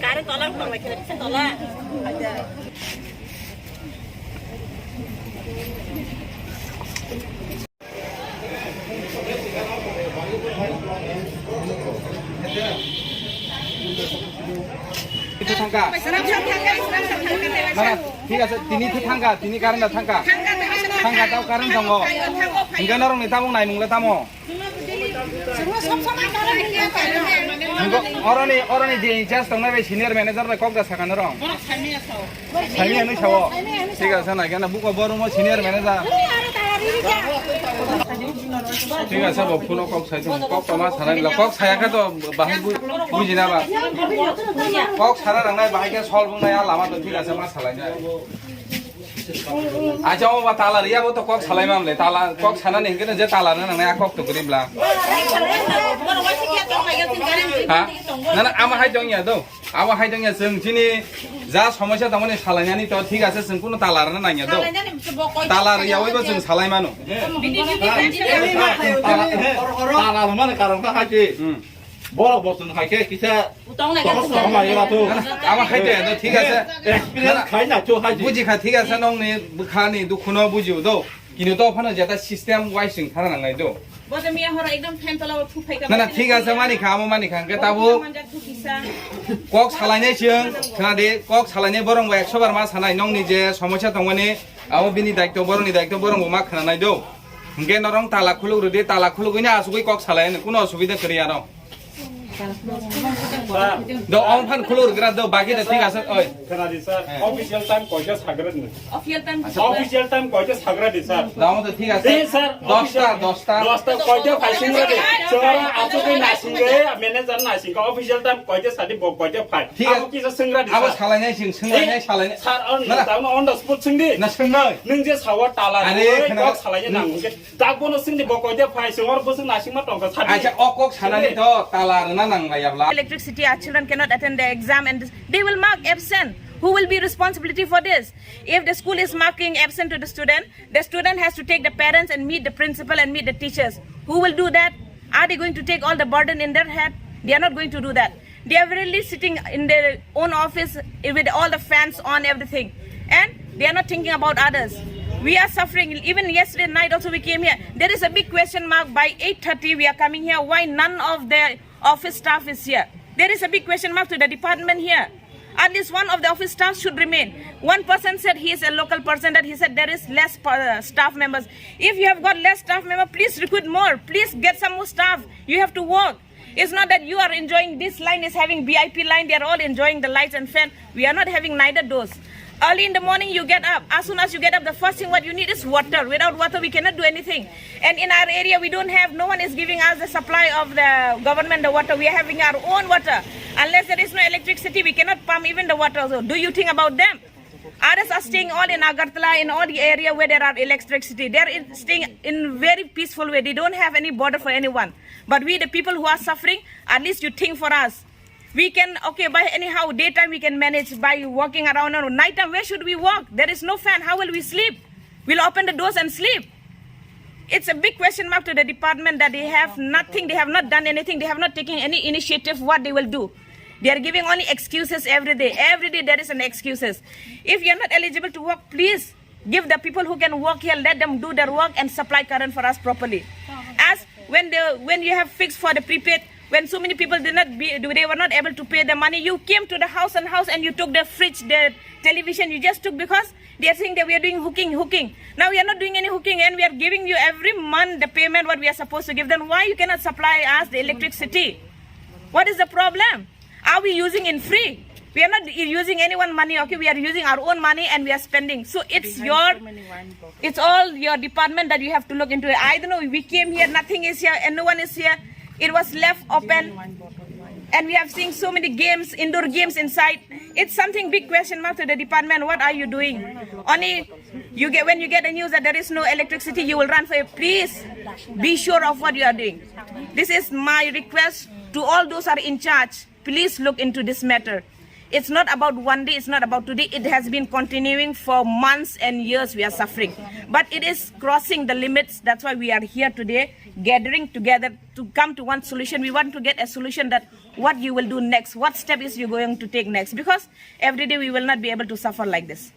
Karena tolong kalau kita bisa tolong. Ada. itu tangga. Mana? Tiga tini itu tangga, tini karena tangga. Tangga tahu karena tanggo. Enggak orang ni tamu naik mula tamu. orang ni jadi just tong naik senior manager le kok dah sakan orang. Saya ni cowok. Tiga sana kena buka baru mau senior manager. Tiga saya bawa puno kok saya kok sama sana ni kok saya kan tu bahaya buji nama. Kok sana orang naik bahaya solve naik lama tu tiga sama salahnya. Aja mau talar ya, mau tu kok salai mam le, talar kok sana ni kita je talar na nang kok tu kirim lah. Ha? Nana ama hai dong ya tu, ama hai dong ya seng sini, jah समस्या तमने salainya ni tu, ठीक है seng puno talar na nang ya tu. Talar ya, woi seng salai manu. Talar mana karang tak haji. Bolak bosan haji kita. Sama ya tu. Ama hai dong ya tu, ठीक है. Experience kaya nak tu haji. बुझी खा ठीक है नong ने बुखानी दुखुनो बुझियो दो किनु तो फनो जता सिस्टम वाइसिंग थारा नंगाय दो Bada miya hora एकदम फैन तला फु फैका. ना ठीक है मानि खा के ताबो कक सालायनाय जों खोनादे कक सालायनाय बरंबो 100 बार मा सानाय नंनि जे समस्या दंगने आबो बिनि दायित्व बरंनि दायित्व बरंबो मा खोनानाय दो हंगे नरं ताला खुलुगुदे ताला खुलुगैना आसुगै कक सालायनो कुनो असुबिदा करिया न दो अनफान खुलुगुदरा दो बाकी द ठीक है ओय Kenapa sir? Official time kau je sagrat ni. Official time kau je sagrat ni sir. दाम तो ठीक है sir. 10 kau je passing lagi. Seorang aku tu nasi ke, manager nasi. Kau official time kau je sadi bok kau je fight. Aku kisah sengrat ni. आबो सालायनाय जों सोंलायनाय सालायनाय Sir on the spot sengdi. ना सोंनाय Neng je sawat talar. Kau salahnya nang. Tak boleh sengdi bok kau je fight. Seorang bosan nasi mah tongkat sadi. अच्छा अकक सानानै थ तालार ना नांलायाब्ला electricity, our children cannot attend the exam and they will mark absent. Who will be responsibility for this? If the school is marking absent to the student has to take the parents and meet the principal and meet the teachers. Who will do that? Are they going to take all the burden in their head? They are not going to do that. They are really sitting in their own office with all the fans on everything. And they are not thinking about others. We are suffering. Even yesterday night also we came here. There is a big question mark. By 8:30 we are coming here. Why none of the office staff is here? There is a big question mark to the department here. At least one of the office staff should remain. One person said he is a local person, that he said there is less staff members. If you have got less staff members, please recruit more. Please get some more staff. You have to work. It's not that you are enjoying, this line is having VIP line, they are all enjoying the lights and fan. We are not having neither those. Early in the morning you get up. As soon as you get up, the first thing what you need is water. Without water we cannot do anything. And in our area we don't have, no one is giving us the supply of the government the water. We are having our own water. Unless there is no electricity, we cannot pump even the water. So do you think about them? Others are staying all in Agartala, in all the area where there are electricity. They are staying in very peaceful way. They don't have any border for anyone. But we, the people who are suffering, at least you think for us. We can, okay, by anyhow, daytime we can manage by walking around. Or nighttime, where should we walk? There is no fan. How will we sleep? We'll open the doors and sleep. It's a big question mark to the department that they have nothing. They have not done anything. They have not taken any initiative what they will do. They are giving only excuses every day. Every day there is an excuses. If you are not eligible to work, please give the people who can work here, let them do their work and supply current for us properly. As when you have fixed for the prepaid, when so many people they were not able to pay the money, you came to the house and you took the fridge, the television, you just took because they are saying that we are doing hooking. Now we are not doing any hooking and we are giving you every month the payment what we are supposed to give. Then why you cannot supply us the electricity? What is the problem? Are we using in free? We are not using anyone's money, okay? We are using our own money and we are spending. So it's all your department that you have to look into it. I don't know, we came here, nothing is here and no one is here. It was left open and we have seen so many games, indoor games inside. It's something big question mark to the department. What are you doing? Only when you get the news that there is no electricity, you will run for it. Please be sure of what you are doing. This is my request to all those who are in charge. Please look into this matter. It's not about one day, it's not about today. It has been continuing for months and years. We are suffering. But it is crossing the limits. That's why we are here today, gathering together to come to one solution. We want to get a solution that what you will do next, what step is you going to take next. Because every day we will not be able to suffer like this.